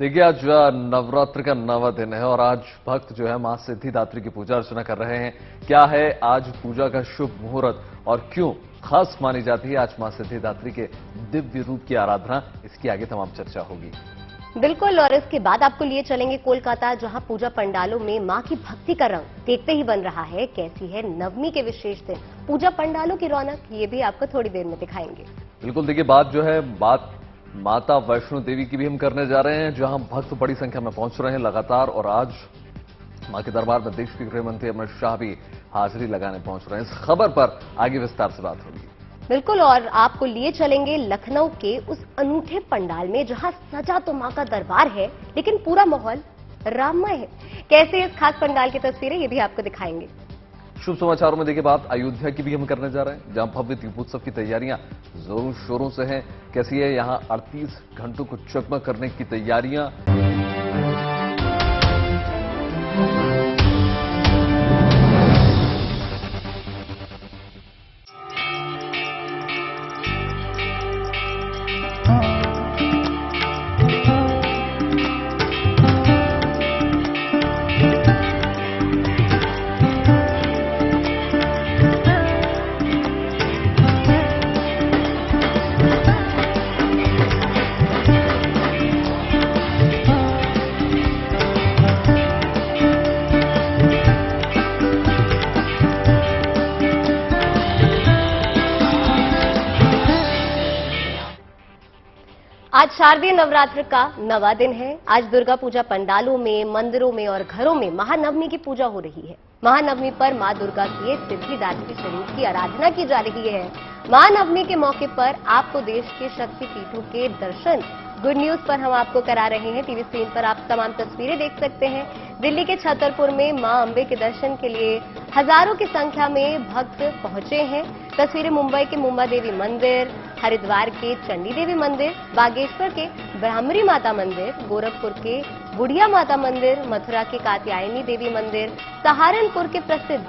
देखिए आज नवरात्र का 9वां दिन है और आज भक्त जो है मां सिद्धिदात्री की पूजा अर्चना कर रहे हैं। क्या है आज पूजा का शुभ मुहूर्त और क्यों खास मानी जाती है आज मां सिद्धिदात्री के दिव्य रूप की आराधना, इसकी आगे तमाम चर्चा होगी। बिल्कुल, और इसके बाद आपको लिए चलेंगे कोलकाता, जहां पूजा पंडालों में मां की भक्ति का रंग देखते ही बन रहा है। कैसी है नवमी के विशेष दिन पूजा पंडालों की रौनक, ये भी आपको थोड़ी देर में दिखाएंगे। बिल्कुल, देखिए बात माता वैष्णो देवी की भी हम करने जा रहे हैं, जहां भक्त बड़ी संख्या में पहुंच रहे हैं लगातार, और आज मां के दरबार में देश के गृह मंत्री अमित शाह भी हाजिरी लगाने पहुंच रहे हैं। इस खबर पर आगे विस्तार से बात होगी। बिल्कुल, और आपको लिए चलेंगे लखनऊ के उस अनूठे पंडाल में जहां सजा तो मां का दरबार है, लेकिन पूरा माहौल राममय है। कैसे इस खास पंडाल की तस्वीरें, ये भी आपको दिखाएंगे। शुभ समाचारों में देखिए बात अयोध्या की भी हम करने जा रहे हैं, जहां भव्य दीपोत्सव की तैयारियां जोरों शोरों से हैं। कैसी है यहां 38 घंटों को जगमग करने की तैयारियां। आज शारदीय नवरात्र का 9वां दिन है। आज दुर्गा पूजा पंडालों में, मंदिरों में और घरों में महानवमी की पूजा हो रही है। महानवमी पर मां दुर्गा के सिद्धिदात्री स्वरूप की आराधना की जा रही है। महानवमी के मौके पर आपको देश के शक्ति पीठों के दर्शन गुड न्यूज पर हम आपको करा रहे हैं। टीवी स्क्रीन पर आप तमाम तस्वीरें देख सकते हैं। दिल्ली के छतरपुर में मां अंबे के दर्शन के लिए हजारों की संख्या में भक्त पहुंचे हैं। तस्वीरें मुंबई के मुंबा देवी मंदिर, हरिद्वार के चंडी देवी मंदिर, बागेश्वर के ब्राह्मणी माता मंदिर, गोरखपुर के बुढ़िया माता मंदिर, मथुरा के कात्यायनी देवी मंदिर, सहारनपुर के प्रसिद्ध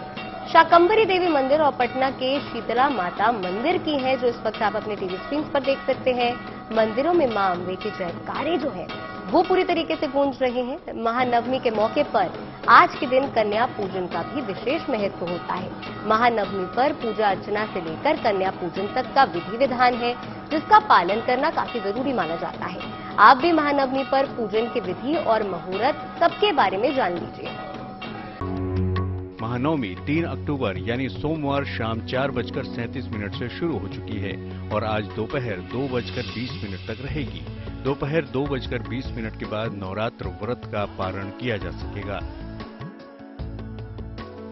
शाकंभरी देवी मंदिर और पटना के शीतला माता मंदिर की है, जो इस वक्त आप अपने टीवी स्क्रीन पर देख सकते हैं। मंदिरों में मां अंबे के जयकारे जो है वो पूरी तरीके से गूंज रहे हैं। महानवमी के मौके पर आज के दिन कन्या पूजन का भी विशेष महत्व होता है। महानवमी पर पूजा अर्चना से लेकर कन्या पूजन तक का विधि विधान है, जिसका पालन करना काफी जरूरी माना जाता है। आप भी महानवमी पर पूजन के विधि और मुहूर्त सबके बारे में जान लीजिए। महानवमी 3 अक्टूबर यानी सोमवार शाम 4:37 से शुरू हो चुकी है और आज दोपहर 2:20 तक रहेगी। दोपहर 2:20 के बाद नवरात्र व्रत का पारण किया जा सकेगा।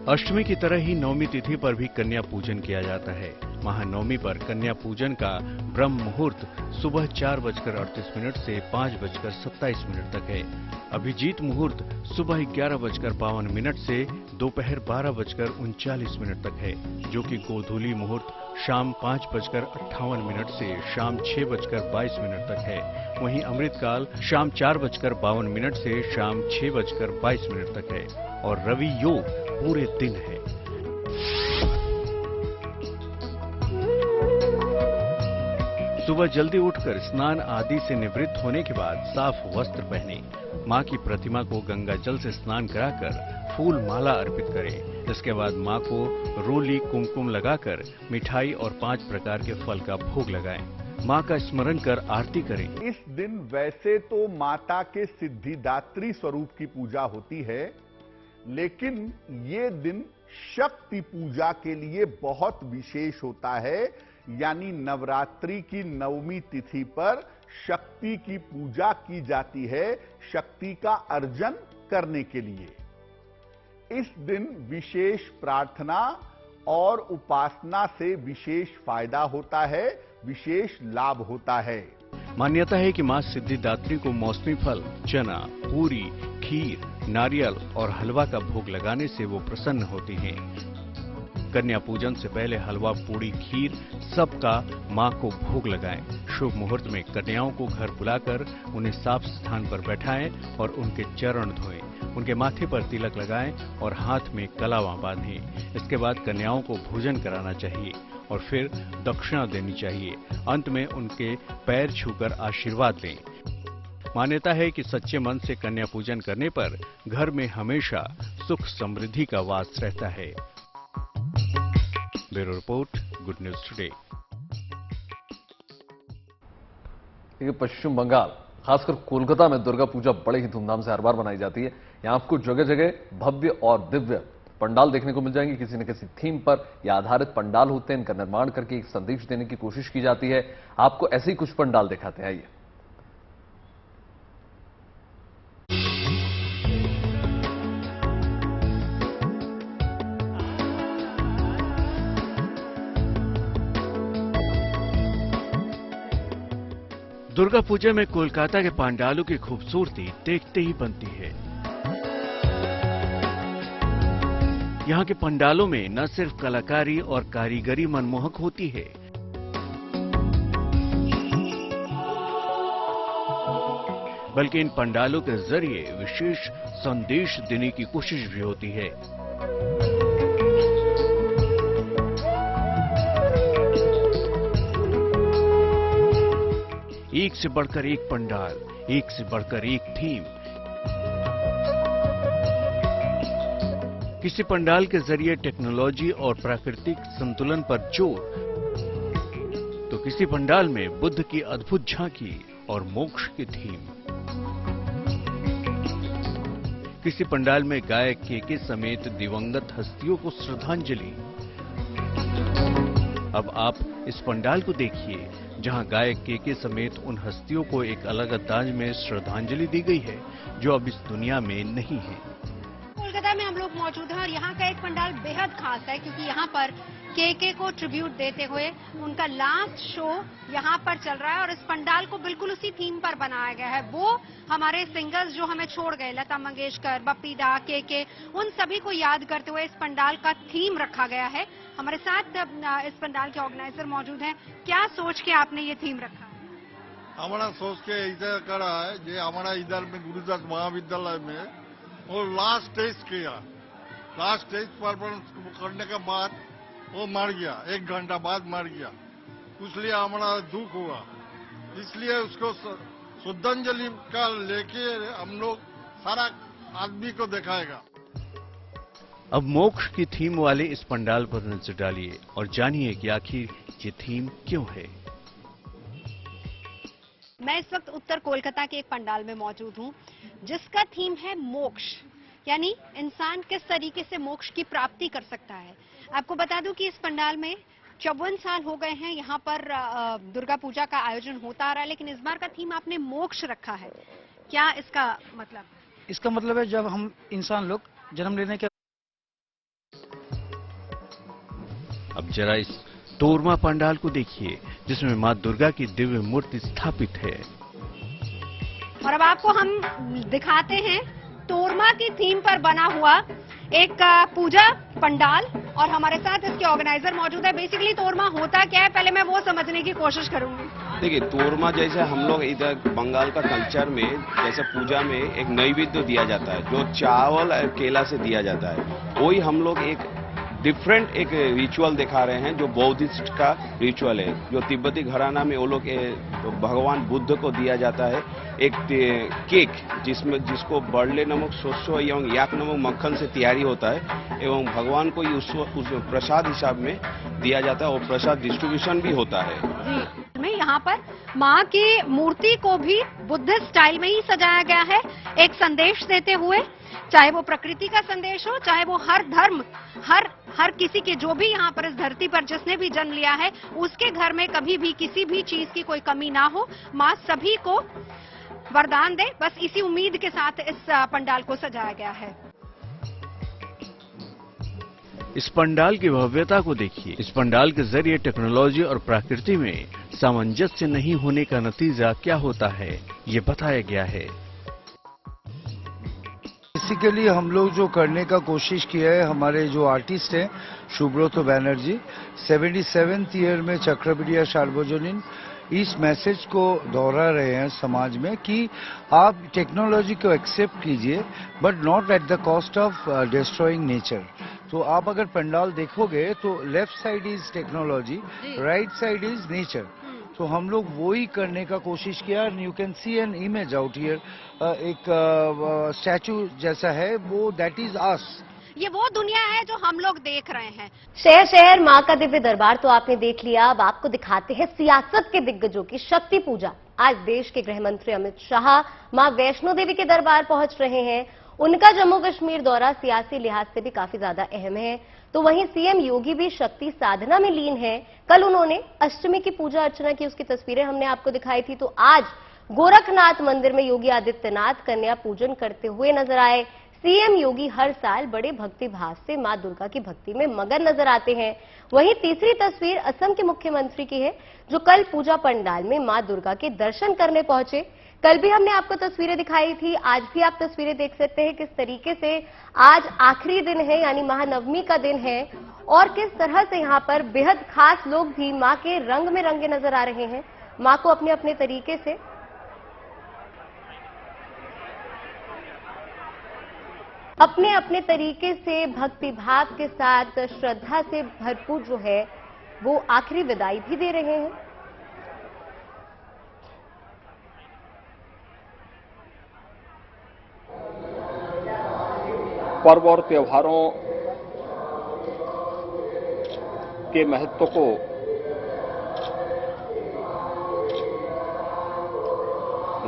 अष्टमी की तरह ही नवमी तिथि पर भी कन्या पूजन किया जाता है। महानवमी पर कन्या पूजन का ब्रह्म मुहूर्त सुबह 4:38 से 5:27 तक है। अभिजीत मुहूर्त सुबह 11:52 से दोपहर 12:39 तक है, जो कि गोधूली मुहूर्त शाम 5:58 से शाम 6:22 तक है। वहीं अमृतकाल शाम 4:52 से शाम 6:22 तक है और रवि योग पूरे दिन है। सुबह जल्दी उठकर स्नान आदि से निवृत्त होने के बाद साफ वस्त्र पहने, मां की प्रतिमा को गंगा जल से स्नान कराकर फूल माला अर्पित करें। इसके बाद मां को रोली कुमकुम लगाकर मिठाई और 5 प्रकार के फल का भोग लगाएं। मां का स्मरण कर आरती करें। इस दिन वैसे तो माता के सिद्धिदात्री स्वरूप की पूजा होती है, लेकिन ये दिन शक्ति पूजा के लिए बहुत विशेष होता है। यानी नवरात्रि की नवमी तिथि पर शक्ति की पूजा की जाती है, शक्ति का अर्जन करने के लिए। इस दिन विशेष प्रार्थना और उपासना से विशेष फायदा होता है, विशेष लाभ होता है। मान्यता है कि मां सिद्धिदात्री को मौसमी फल, चना, पूरी, खीर, नारियल और हलवा का भोग लगाने से वो प्रसन्न होती हैं। कन्या पूजन से पहले हलवा, पूड़ी, खीर सबका मां को भोग लगाएं। शुभ मुहूर्त में कन्याओं को घर बुलाकर उन्हें साफ स्थान पर बैठाएं और उनके चरण धोएं। उनके माथे पर तिलक लगाएं और हाथ में कलावा बांधें। इसके बाद कन्याओं को भोजन कराना चाहिए और फिर दक्षिणा देनी चाहिए। अंत में उनके पैर छूकर आशीर्वाद लें। मान्यता है कि सच्चे मन से कन्या पूजन करने पर घर में हमेशा सुख समृद्धि का वास रहता है। Bureau report, good news today. Paschim Bangal, खासकर कोलकाता में दुर्गा पूजा बड़े ही धूमधाम से हर बार मनाई जाती है। यहां आपको जगह जगह भव्य और दिव्य पंडाल देखने को मिल जाएंगे। किसी न किसी थीम पर यह आधारित पंडाल होते हैं। इनका निर्माण करके एक संदेश देने की कोशिश की जाती है। आपको ऐसे ही कुछ पंडाल दिखाते हैं, आइए। दुर्गा पूजा में कोलकाता के पंडालों की खूबसूरती देखते ही बनती है। यहाँ के पंडालों में न सिर्फ कलाकारी और कारीगरी मनमोहक होती है, बल्कि इन पंडालों के जरिए विशेष संदेश देने की कोशिश भी होती है। एक से बढ़कर एक पंडाल, एक से बढ़कर एक थीम। किसी पंडाल के जरिए टेक्नोलॉजी और प्राकृतिक संतुलन पर जोर, तो किसी पंडाल में बुद्ध की अद्भुत झांकी और मोक्ष की थीम। किसी पंडाल में गायक केके समेत दिवंगत हस्तियों को श्रद्धांजलि। अब आप इस पंडाल को देखिए, जहां गायक केके समेत उन हस्तियों को एक अलग अंदाज में श्रद्धांजलि दी गई है जो अब इस दुनिया में नहीं है। कोलकाता में हम लोग मौजूद हैं और यहाँ का एक पंडाल बेहद खास है, क्योंकि यहाँ पर केके को ट्रिब्यूट देते हुए उनका लास्ट शो यहाँ पर चल रहा है और इस पंडाल को बिल्कुल उसी थीम पर बनाया गया है। वो हमारे सिंगर्स जो हमें छोड़ गए, लता मंगेशकर, बप्पी दा, केके, उन सभी को याद करते हुए इस पंडाल का थीम रखा गया है। हमारे साथ इस पंडाल के ऑर्गेनाइजर मौजूद हैं। क्या सोच के आपने ये थीम रखा? हमारा सोच के इधर करा है, जो हमारा इधर में गुरुदास महाविद्यालय में वो लास्ट स्टेज किया। लास्ट स्टेज परफॉर्मेंस करने के बाद वो मर गया, 1 घंटा बाद मर गया। इसलिए हमारा दुख हुआ, इसलिए उसको श्रद्धांजलि का लेके हम लोग सारा आदमी को दिखाएगा। अब मोक्ष की थीम वाले इस पंडाल पर नजर डालिए और जानिए कि आखिर ये थीम क्यों है। मैं इस वक्त उत्तर कोलकाता के एक पंडाल में मौजूद हूँ, जिसका थीम है मोक्ष, यानी इंसान किस तरीके से मोक्ष की प्राप्ति कर सकता है। आपको बता दूं कि इस पंडाल में 54 साल हो गए हैं यहाँ पर दुर्गा पूजा का आयोजन होता आ रहा है, लेकिन इस बार का थीम आपने मोक्ष रखा है। क्या इसका मतलब? इसका मतलब है जब हम इंसान लोग जन्म लेने के। अब जरा इस तोरमा पंडाल को देखिए, जिसमें मां दुर्गा की दिव्य मूर्ति स्थापित है। और अब आपको हम दिखाते हैं तोरमा की थीम पर बना हुआ एक पूजा पंडाल, और हमारे साथ इसके ऑर्गेनाइजर मौजूद है। बेसिकली तोरमा होता क्या है, पहले मैं वो समझने की कोशिश करूंगी। देखिए, तोरमा जैसे हम लोग इधर बंगाल का कल्चर में जैसे पूजा में एक नैवेद्य दिया जाता है जो चावल और केला से दिया जाता है, वही हम लोग एक डिफरेंट एक रिचुअल दिखा रहे हैं जो बौद्धिस्ट का रिचुअल है। जो तिब्बती घराना में वो लोग तो भगवान बुद्ध को दिया जाता है एक केक, जिसको बरले नमक, सोसो एवं याक नमक मक्खन से तैयारी होता है, एवं भगवान को उस प्रसाद हिसाब में दिया जाता है और प्रसाद डिस्ट्रीब्यूशन भी होता है। जी, में यहाँ पर माँ की मूर्ति को भी बुद्धिस्ट स्टाइल में ही सजाया गया है, एक संदेश देते हुए। चाहे वो प्रकृति का संदेश हो, चाहे वो हर धर्म, हर किसी के, जो भी यहाँ पर इस धरती पर जिसने भी जन्म लिया है, उसके घर में कभी भी किसी भी चीज की कोई कमी ना हो, माँ सभी को वरदान दे। बस इसी उम्मीद के साथ इस पंडाल को सजाया गया है। इस पंडाल की भव्यता को देखिए। इस पंडाल के जरिए टेक्नोलॉजी और प्रकृति में सामंजस्य नहीं होने का नतीजा क्या होता है, ये बताया गया है। बेसिकली हम लोग जो करने का कोशिश किया है, हमारे जो आर्टिस्ट हैं सुब्रतो बैनर्जी 77th ईयर में चक्रवृद्धि सार्वजनीन इस मैसेज को दोहरा रहे हैं समाज में कि आप टेक्नोलॉजी को एक्सेप्ट कीजिए, but not at the cost of destroying nature. तो आप अगर पंडाल देखोगे तो left side is technology, right side is nature. तो हम लोग वही करने का कोशिश किया। You can see an image out here, एक स्टैचू जैसा है वो, दैट इज अस। ये वो दुनिया है जो हम लोग देख रहे हैं। शहर शहर मां का दिव्य दरबार तो आपने देख लिया। अब आपको दिखाते हैं सियासत के दिग्गजों की शक्ति पूजा। आज देश के गृह मंत्री अमित शाह मां वैष्णो देवी के दरबार पहुंच रहे हैं। उनका जम्मू कश्मीर दौरा सियासी लिहाज से भी काफी ज्यादा अहम है। तो वहीं सीएम योगी भी शक्ति साधना में लीन है। कल उन्होंने अष्टमी की पूजा अर्चना की, उसकी तस्वीरें हमने आपको दिखाई थी। तो आज गोरखनाथ मंदिर में योगी आदित्यनाथ कन्या पूजन करते हुए नजर आए। सीएम योगी हर साल बड़े भक्ति भाव से मां दुर्गा की भक्ति में मगन नजर आते हैं। वहीं तीसरी तस्वीर असम के मुख्यमंत्री की है, जो कल पूजा पंडाल में मां दुर्गा के दर्शन करने पहुंचे। कल भी हमने आपको तस्वीरें दिखाई थी, आज भी आप तस्वीरें देख सकते हैं किस तरीके से आज आखिरी दिन है, यानी महानवमी का दिन है, और किस तरह से यहां पर बेहद खास लोग भी मां के रंग में रंगे नजर आ रहे हैं। मां को अपने अपने तरीके से भक्ति भाव के साथ, श्रद्धा से भरपूर जो है वो आखिरी विदाई भी दे रहे हैं। पर्व और त्योहारों के महत्व को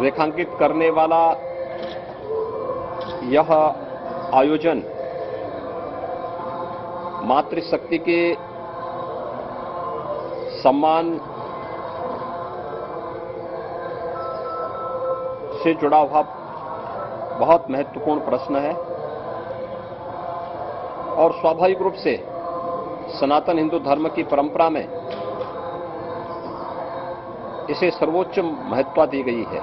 रेखांकित करने वाला यह आयोजन मातृशक्ति के सम्मान से जुड़ा हुआ बहुत महत्वपूर्ण प्रश्न है और स्वाभाविक रूप से सनातन हिंदू धर्म की परंपरा में इसे सर्वोच्च महत्व दी गई है।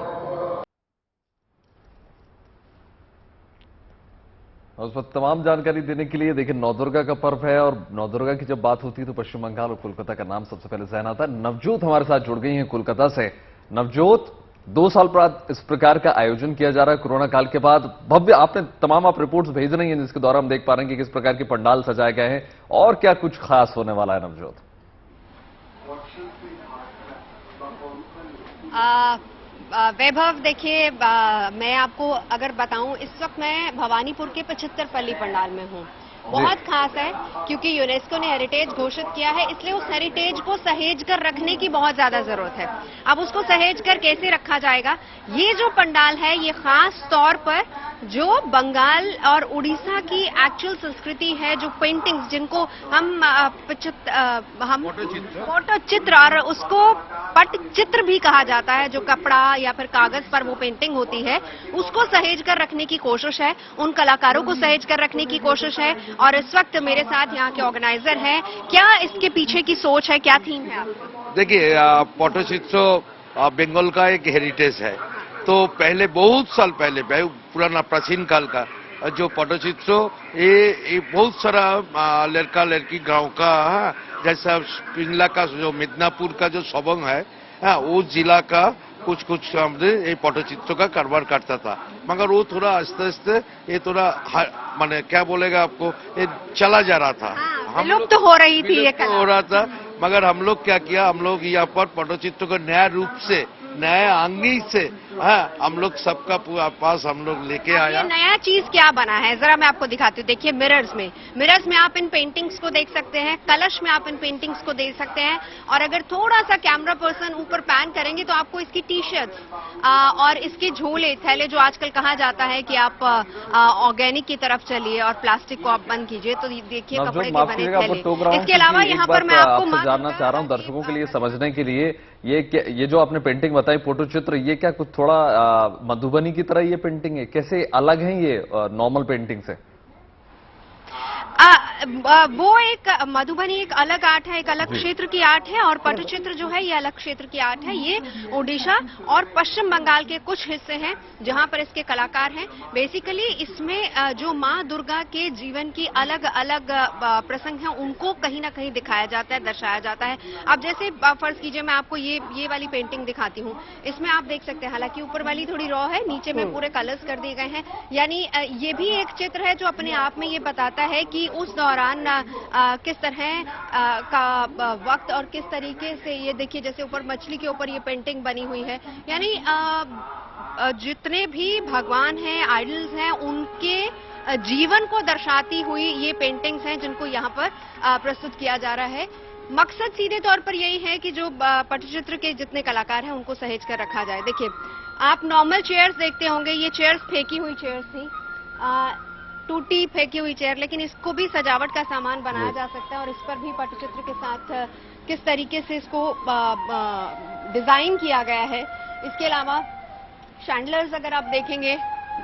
उस पर तमाम जानकारी देने के लिए देखिए, नवदुर्गा का पर्व है और नवदुर्गा की जब बात होती है तो पश्चिम बंगाल और कोलकाता का नाम सबसे पहले जहन आता है। नवजोत हमारे साथ जुड़ गई हैं कोलकाता से। नवजोत, 2 साल बाद इस प्रकार का आयोजन किया जा रहा है कोरोना काल के बाद। भव्य, आपने तमाम रिपोर्ट्स भेज रही हैं जिसके द्वारा हम देख पा रहे हैं कि किस प्रकार के पंडाल सजाए गए हैं और क्या कुछ खास होने वाला है नवजोत। वैभव, देखिए, मैं आपको अगर बताऊं, इस वक्त मैं भवानीपुर के 75 पल्ली पंडाल में हूं। बहुत खास है क्योंकि यूनेस्को ने हेरिटेज घोषित किया है, इसलिए उस हेरिटेज को सहेज कर रखने की बहुत ज्यादा जरूरत है। अब उसको सहेज कर कैसे रखा जाएगा? ये जो पंडाल है ये खास तौर पर जो बंगाल और उड़ीसा की एक्चुअल संस्कृति है, जो पेंटिंग्स जिनको हम फोटोचित्र और उसको पटचित्र भी कहा जाता है, जो कपड़ा या फिर कागज पर वो पेंटिंग होती है, उसको सहेज कर रखने की कोशिश है, उन कलाकारों को सहेज कर रखने की कोशिश है। और इस वक्त मेरे साथ यहाँ के ऑर्गेनाइजर हैं। क्या इसके पीछे की सोच है, क्या थीम है? देखिए, पटचित्र बंगाल का एक हेरिटेज है। तो पहले, बहुत साल पहले, पुराना प्राचीन काल का जो पटचित्र, ये बहुत सारा लड़का लड़की गांव का, जैसा पिंगला का जो मिदनापुर का जो सबंग है, वो जिला का कुछ कुछ ये पटचित्र का कारोबार करता था। मगर वो थोड़ा आस्ते आस्ते ये थोड़ा माने क्या बोलेगा आपको, ये चला जा रहा था। हम लोग तो हो रही थी, ये हो रहा था। मगर हम लोग क्या किया, हम लोग यहाँ पर पटचित्र को नया रूप से, नए अंगी से, हम लोग सबका पास हम लोग लेके आया। ये नया चीज क्या बना है जरा मैं आपको दिखाती हूँ। देखिए, मिरर्स में आप इन पेंटिंग्स को देख सकते हैं, कलश में आप इन पेंटिंग्स को देख सकते हैं। और अगर थोड़ा सा कैमरा पर्सन ऊपर पैन करेंगे तो आपको इसकी टी शर्ट्स और इसके झोले थैले, जो आजकल कहा जाता है कि आप ऑर्गेनिक की तरफ चलिए और प्लास्टिक को आप बंद कीजिए, तो देखिए कपड़े के बने थैले। इसके अलावा यहाँ पर मैं आपको जानना चाह रहा हूँ दर्शकों के लिए समझने के लिए, ये जो आपने पेंटिंग बताई फोटोचित्र, ये क्या कुछ थोड़ा मधुबनी की तरह ये पेंटिंग है? कैसे अलग है ये नॉर्मल पेंटिंग से? वो एक मधुबनी एक अलग आर्ट है, एक अलग क्षेत्र की आर्ट है, और पटचित्र जो है ये अलग क्षेत्र की आर्ट है। ये ओडिशा और पश्चिम बंगाल के कुछ हिस्से हैं जहां पर इसके कलाकार हैं। बेसिकली इसमें जो मां दुर्गा के जीवन की अलग अलग प्रसंग हैं उनको कहीं ना कहीं दिखाया जाता है, दर्शाया जाता है। अब जैसे फर्ज कीजिए मैं आपको ये वाली पेंटिंग दिखाती हूँ। इसमें आप देख सकते हैं, हालांकि ऊपर वाली थोड़ी रॉ है, नीचे में पूरे कलर्स कर दिए गए हैं। यानी ये भी एक चित्र है जो अपने आप में ये बताता है कि कि उस दौरान किस तरह का वक्त और किस तरीके से, ये देखिए जैसे ऊपर मछली के ऊपर ये पेंटिंग बनी हुई है, यानी जितने भी भगवान हैं, आइडल्स हैं, उनके जीवन को दर्शाती हुई ये पेंटिंग्स हैं जिनको यहाँ पर प्रस्तुत किया जा रहा है। मकसद सीधे तौर पर यही है कि जो पटचित्र के जितने कलाकार हैं उनको सहेज कर रखा जाए। देखिए, आप नॉर्मल चेयर्स देखते होंगे, ये चेयर्स फेंकी हुई चेयर्स थी, टूटी फेंकी हुई चेयर, लेकिन इसको भी सजावट का सामान बनाया जा सकता है और इस पर भी पटचित्र के साथ किस तरीके से इसको डिजाइन किया गया है। इसके अलावा शैंडलर्स अगर आप देखेंगे,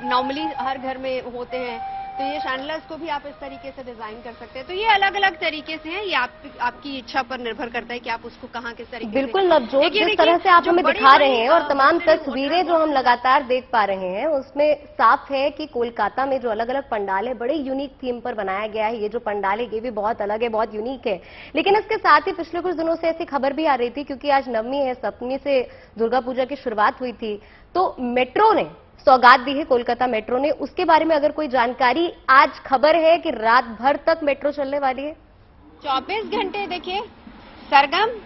नॉर्मली हर घर में होते हैं, तो ये शैंडलर्स को भी आप इस तरीके से डिजाइन कर सकते हैं। तो ये अलग अलग तरीके से हैं, ये आपकी इच्छा पर निर्भर करता है कि आप उसको कहाँ किस तरीके से। बिल्कुल नवजोत, जिस तरह से आप हमें दिखा रहे हैं और तमाम तस्वीरें जो हम लगातार देख पा रहे हैं, उसमें साफ है कि कोलकाता में जो अलग अलग पंडाल है, बड़े यूनिक थीम पर बनाया गया है। ये जो पंडाल है ये भी बहुत अलग है, बहुत यूनिक है। लेकिन इसके साथ ही पिछले कुछ दिनों से ऐसी खबर भी आ रही थी, क्योंकि आज नवमी है, सप्तमी से दुर्गा पूजा की शुरुआत हुई थी, तो मेट्रो ने सौगात दी है, कोलकाता मेट्रो ने। उसके बारे में अगर कोई जानकारी, आज खबर है कि रात भर तक मेट्रो चलने वाली है। 24 घंटे देखिए सरगम,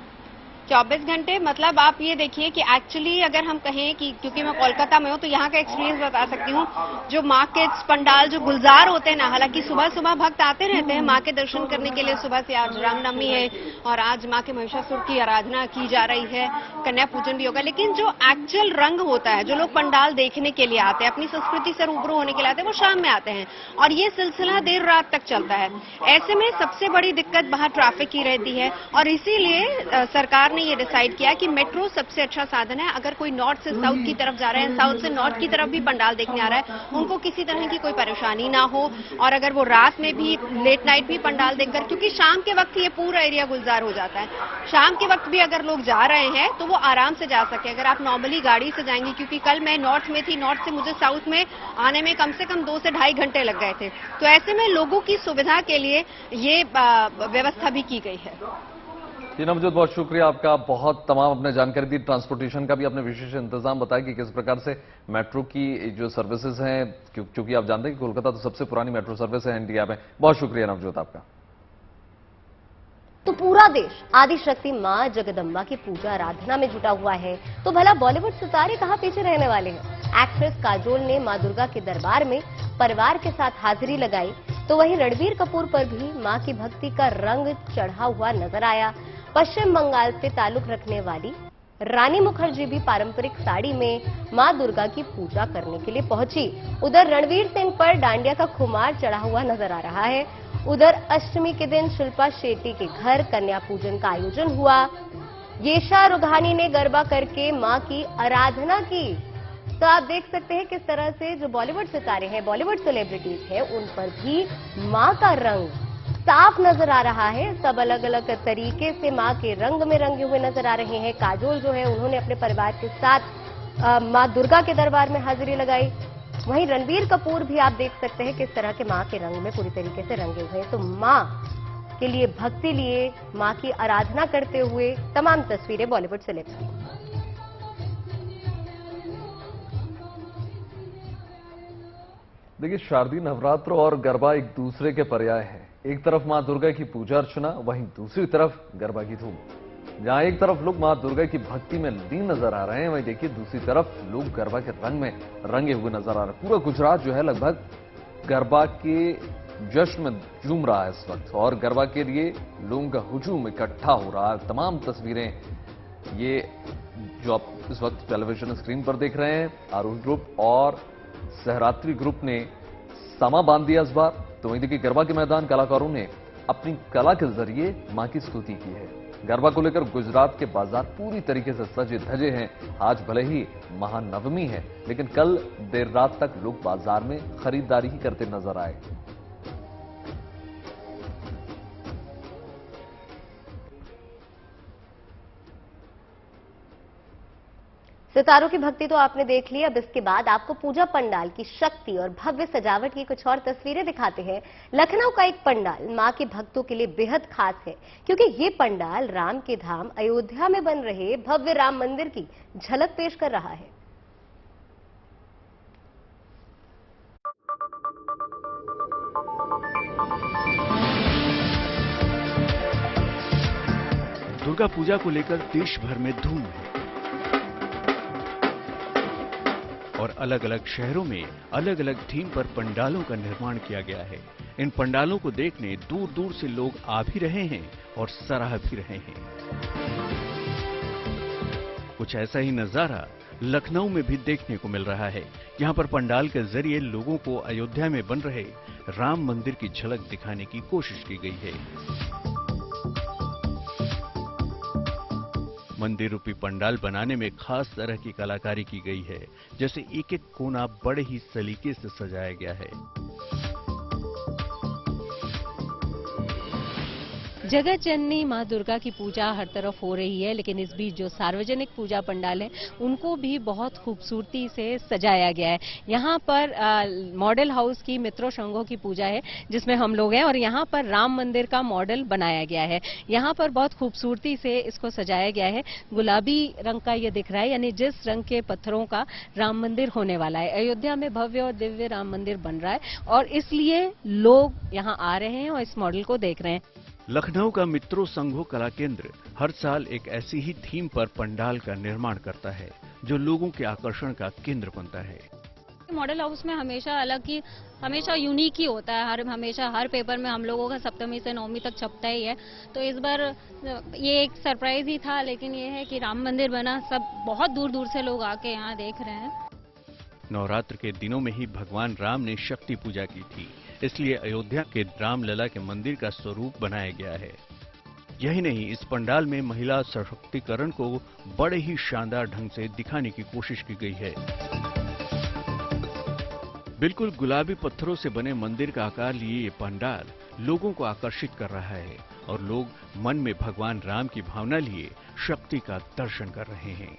24 घंटे, मतलब आप ये देखिए कि एक्चुअली अगर हम कहें कि, क्योंकि मैं कोलकाता में हूँ तो यहाँ का एक्सपीरियंस बता सकती हूँ, जो मार्केट्स, पंडाल, जो गुलजार होते हैं ना, हालांकि सुबह सुबह भक्त आते रहते हैं माँ के दर्शन करने के लिए, सुबह से आज रामनवमी है और आज माँ के महिषासुर की आराधना की जा रही है, कन्या पूजन भी होगा, लेकिन जो एक्चुअल रंग होता है, जो लोग पंडाल देखने के लिए आते हैं, अपनी संस्कृति से रूबरू होने के लिए आते हैं, वो शाम में आते हैं और ये सिलसिला देर रात तक चलता है। ऐसे में सबसे बड़ी दिक्कत बाहर ट्रैफिक की रहती है और इसीलिए सरकार ने ये डिसाइड किया कि मेट्रो सबसे अच्छा साधन है। अगर कोई नॉर्थ से साउथ की तरफ जा रहा है, साउथ से नॉर्थ की तरफ भी पंडाल देखने आ रहा है, उनको किसी तरह की कोई परेशानी ना हो, और अगर वो रात में भी, लेट नाइट भी पंडाल देखकर, क्योंकि शाम के वक्त ये पूरा एरिया गुलजार हो जाता है, शाम के वक्त भी अगर लोग जा रहे हैं तो वो आराम से जा सके। अगर आप नॉर्मली गाड़ी से जाएंगे, क्योंकि कल मैं नॉर्थ में थी, नॉर्थ से मुझे साउथ में आने में कम से कम 2 से ढाई घंटे लग गए थे, तो ऐसे में लोगों की सुविधा के लिए ये व्यवस्था भी की गई है। जी नवजोत, बहुत शुक्रिया आपका, बहुत तमाम अपने जानकारी दी। ट्रांसपोर्टेशन का भी आपने विशेष इंतजाम बताया कि किस प्रकार से मेट्रो की जो सर्विसेज हैं, क्योंकि आप जानते हैं कि कोलकाता तो सबसे पुरानी मेट्रो सर्विस है इंडिया में। बहुत शुक्रिया नवजोत आपका। तो पूरा देश आदिशक्ति मां जगदम्बा की पूजा आराधना में जुटा हुआ है, तो भला बॉलीवुड सितारे कहां पीछे रहने वाले हैं। एक्ट्रेस काजोल ने मां दुर्गा के दरबार में परिवार के साथ हाजिरी लगाई, तो वहीं रणबीर कपूर पर भी मां की भक्ति का रंग चढ़ा हुआ नजर आया। पश्चिम बंगाल से ताल्लुक रखने वाली रानी मुखर्जी भी पारंपरिक साड़ी में मां दुर्गा की पूजा करने के लिए पहुंची। उधर रणवीर सिंह पर डांडिया का खुमार चढ़ा हुआ नजर आ रहा है। उधर अष्टमी के दिन शिल्पा शेट्टी के घर कन्या पूजन का आयोजन हुआ। येशा रुघानी ने गरबा करके मां की आराधना की। तो आप देख सकते हैं किस तरह से जो बॉलीवुड सितारे हैं, बॉलीवुड सेलिब्रिटीज हैं, उन पर भी मां का रंग साफ नजर आ रहा है। सब अलग अलग तरीके से मां के रंग में रंगे हुए नजर आ रहे हैं। काजोल जो है, उन्होंने अपने परिवार के साथ मां दुर्गा के दरबार में हाजिरी लगाई। वहीं रणबीर कपूर भी आप देख सकते हैं किस तरह के मां के रंग में पूरी तरीके से रंगे हुए हैं। तो मां के लिए भक्ति लिए, मां की आराधना करते हुए तमाम तस्वीरें बॉलीवुड सेलेब्स की। देखिए, शारदीय नवरात्र और गरबा एक दूसरे के पर्याय हैं। एक तरफ मां दुर्गा की पूजा अर्चना, वहीं दूसरी तरफ गरबा की धूम। जहां एक तरफ लोग मां दुर्गा की भक्ति में लीन नजर आ रहे हैं, वहीं देखिए दूसरी तरफ लोग गरबा के रंग में रंगे हुए नजर आ रहे हैं। पूरा गुजरात जो है लगभग गरबा के जश्न में झूम रहा है इस वक्त, और गरबा के लिए लोगों का हुजूम इकट्ठा हो रहा है। तमाम तस्वीरें ये जो आप इस वक्त टेलीविजन स्क्रीन पर देख रहे हैं, आरूढ़ ग्रुप और सहरात्री ग्रुप ने समा बांध दिया इस बार। तो वहीं देखिए गरबा के मैदान कलाकारों ने अपनी कला के जरिए मां की स्तुति की है। गरबा को लेकर गुजरात के बाजार पूरी तरीके से सजे धजे हैं। आज भले ही महानवमी है, लेकिन कल देर रात तक लोग बाजार में खरीदारी ही करते नजर आए। सितारों की भक्ति तो आपने देख ली। अब इसके बाद आपको पूजा पंडाल की शक्ति और भव्य सजावट की कुछ और तस्वीरें दिखाते हैं। लखनऊ का एक पंडाल मां के भक्तों के लिए बेहद खास है, क्योंकि ये पंडाल राम के धाम अयोध्या में बन रहे भव्य राम मंदिर की झलक पेश कर रहा है। दुर्गा पूजा को लेकर देश भर में धूम है और अलग अलग शहरों में अलग अलग थीम पर पंडालों का निर्माण किया गया है। इन पंडालों को देखने दूर दूर से लोग आ भी रहे हैं और सराह भी रहे हैं। कुछ ऐसा ही नजारा लखनऊ में भी देखने को मिल रहा है। यहाँ पर पंडाल के जरिए लोगों को अयोध्या में बन रहे राम मंदिर की झलक दिखाने की कोशिश की गई है। मंदिर रूपी पंडाल बनाने में खास तरह की कलाकारी की गई है, जैसे एक एक कोना बड़े ही सलीके से सजाया गया है। जगत जननी माँ दुर्गा की पूजा हर तरफ हो रही है, लेकिन इस बीच जो सार्वजनिक पूजा पंडाल है उनको भी बहुत खूबसूरती से सजाया गया है। यहाँ पर मॉडल हाउस की मित्रों संघों की पूजा है जिसमें हम लोग हैं और यहाँ पर राम मंदिर का मॉडल बनाया गया है। यहाँ पर बहुत खूबसूरती से इसको सजाया गया है। गुलाबी रंग का ये दिख रहा है, यानी जिस रंग के पत्थरों का राम मंदिर होने वाला है। अयोध्या में भव्य और दिव्य राम मंदिर बन रहा है और इसलिए लोग यहाँ आ रहे हैं और इस मॉडल को देख रहे हैं। लखनऊ का मित्रों संघों कला केंद्र हर साल एक ऐसी ही थीम पर पंडाल का निर्माण करता है जो लोगों के आकर्षण का केंद्र बनता है। मॉडल हाउस में हमेशा यूनिक ही होता है। हमेशा हर पेपर में हम लोगों का सप्तमी से नवमी तक छपता ही है, तो इस बार ये एक सरप्राइज ही था। लेकिन ये है कि राम मंदिर बना, सब बहुत दूर दूर से लोग आके यहाँ देख रहे हैं। नवरात्र के दिनों में ही भगवान राम ने शक्ति पूजा की थी, इसलिए अयोध्या के रामलला के मंदिर का स्वरूप बनाया गया है। यही नहीं, इस पंडाल में महिला सशक्तिकरण को बड़े ही शानदार ढंग से दिखाने की कोशिश की गई है। बिल्कुल गुलाबी पत्थरों से बने मंदिर का आकार लिए ये पंडाल लोगों को आकर्षित कर रहा है और लोग मन में भगवान राम की भावना लिए शक्ति का दर्शन कर रहे हैं।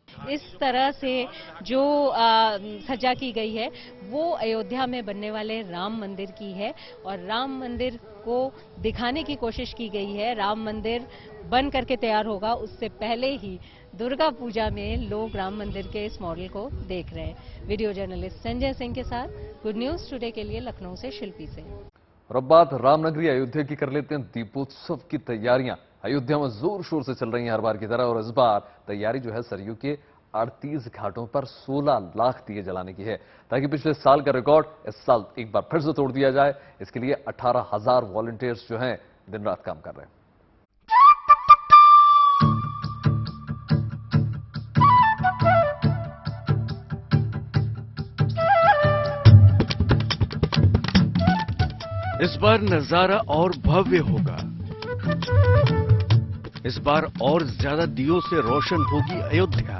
इस तरह से जो सजा की गई है वो अयोध्या में बनने वाले राम मंदिर की है और राम मंदिर को दिखाने की कोशिश की गई है। राम मंदिर बन करके तैयार होगा उससे पहले ही दुर्गा पूजा में लोग राम मंदिर के इस मॉडल को देख रहे हैं। वीडियो जर्नलिस्ट संजय सिंह के साथ गुड न्यूज टुडे के लिए लखनऊ से शिल्पी से। और अब बात रामनगरी अयोध्या की कर लेते हैं। दीपोत्सव की तैयारियां अयोध्या में जोर शोर से चल रही हैं हर बार की तरह, और इस बार तैयारी जो है सरयू के 38 घाटों पर 16 लाख दिए जलाने की है, ताकि पिछले साल का रिकॉर्ड इस साल एक बार फिर से तोड़ दिया जाए। इसके लिए 18,000 वॉलंटियर्स जो हैं दिन रात काम कर रहे हैं। इस बार नजारा और भव्य होगा। इस बार और ज्यादा दियों से रोशन होगी अयोध्या।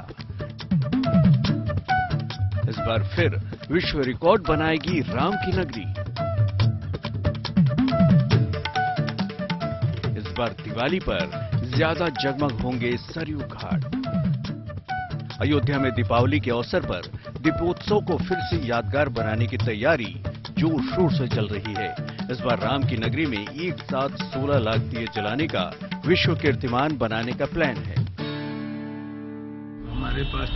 इस बार फिर विश्व रिकॉर्ड बनाएगी राम की नगरी। इस बार दिवाली पर ज्यादा जगमग होंगे सरयू घाट। अयोध्या में दीपावली के अवसर पर दीपोत्सव को फिर से यादगार बनाने की तैयारी जोर शोर से चल रही है। इस बार राम की नगरी में एक साथ 16 लाख दिए जलाने का विश्व कीर्तिमान बनाने का प्लान है। हमारे पास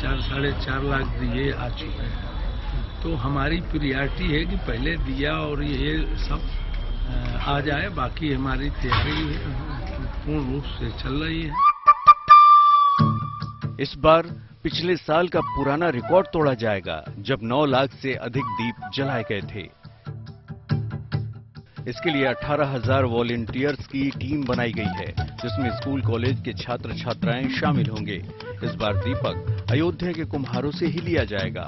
4-4.5 लाख दिए आ चुके हैं, तो हमारी प्रियॉरिटी है कि पहले दिया और ये सब आ जाए। बाकी हमारी तैयारी पूर्ण रूप से चल रही है। इस बार पिछले साल का पुराना रिकॉर्ड तोड़ा जाएगा, जब 9 लाख से अधिक दीप जलाए गए थे। इसके लिए 18,000 वॉलंटियर्स की टीम बनाई गई है, जिसमें स्कूल कॉलेज के छात्र छात्राएं शामिल होंगे। इस बार दीपक अयोध्या के कुम्हारों से ही लिया जाएगा,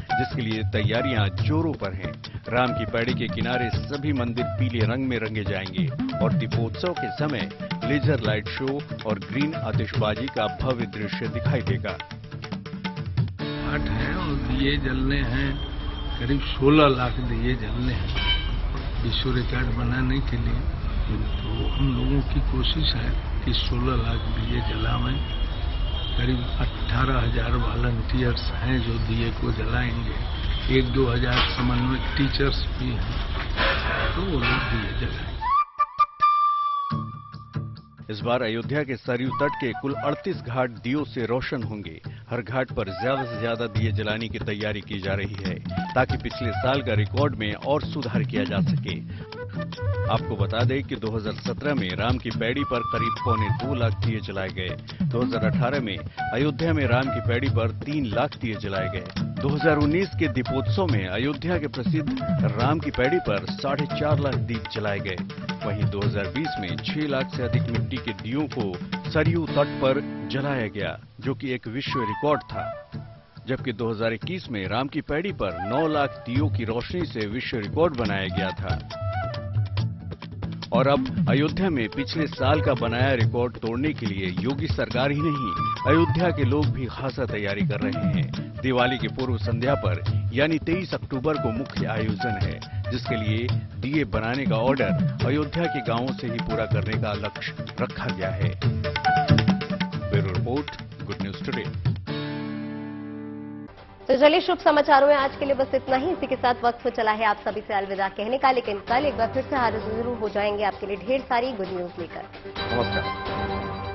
जिसके लिए तैयारियां जोरों पर हैं। राम की पैड़ी के किनारे सभी मंदिर पीले रंग में रंगे जाएंगे और दीपोत्सव के समय लेजर लाइट शो और ग्रीन आतिशबाजी का भव्य दृश्य दिखाई देगा। घाट है और दिए जलने हैं, करीब 16 लाख दिए जलने हैं विश्व रिकॉर्ड बनाने के लिए। तो हम लोगों की कोशिश है कि 16 लाख दिए जलावें। करीब 18,000 वॉलंटियर्स हैं जो दिए को जलाएंगे। 1-2 हजार समन्वयक टीचर्स भी हैं, तो वो लोग दिए जलाएंगे। इस बार अयोध्या के सरयू तट के कुल 38 घाट दियों से रोशन होंगे। हर घाट पर ज्यादा से ज्यादा दिए जलाने की तैयारी की जा रही है ताकि पिछले साल का रिकॉर्ड में और सुधार किया जा सके। आपको बता दें कि 2017 में राम की पैड़ी पर करीब 2.25 लाख दिए जलाए गए। 2018 में अयोध्या में राम की पैड़ी पर 3 लाख दिए जलाए गए। 2019 के दीपोत्सव में अयोध्या के प्रसिद्ध राम की पैड़ी पर 4.5 लाख दीप जलाए गए। वहीं 2020 में 6 लाख से अधिक मिट्टी के दियों को सरयू तट पर जलाया गया, जो कि एक विश्व रिकॉर्ड था। जबकि 2021 में राम की पैड़ी पर 9 लाख दियों की रोशनी से विश्व रिकॉर्ड बनाया गया था। और अब अयोध्या में पिछले साल का बनाया रिकॉर्ड तोड़ने के लिए योगी सरकार ही नहीं, अयोध्या के लोग भी खासा तैयारी कर रहे हैं। दिवाली की पूर्व संध्या पर यानी 23 अक्टूबर को मुख्य आयोजन है, जिसके लिए दिए बनाने का ऑर्डर अयोध्या के गांवों से ही पूरा करने का लक्ष्य रखा गया है। Bureau report, good news today. तो चलिए, शुभ समाचारों में आज के लिए बस इतना ही। इसी के साथ वक्त हो चला है आप सभी से अलविदा कहने का, लेकिन कल एक बार फिर से हाजिर जरूर हो जाएंगे आपके लिए ढेर सारी गुड न्यूज लेकर। नमस्कार।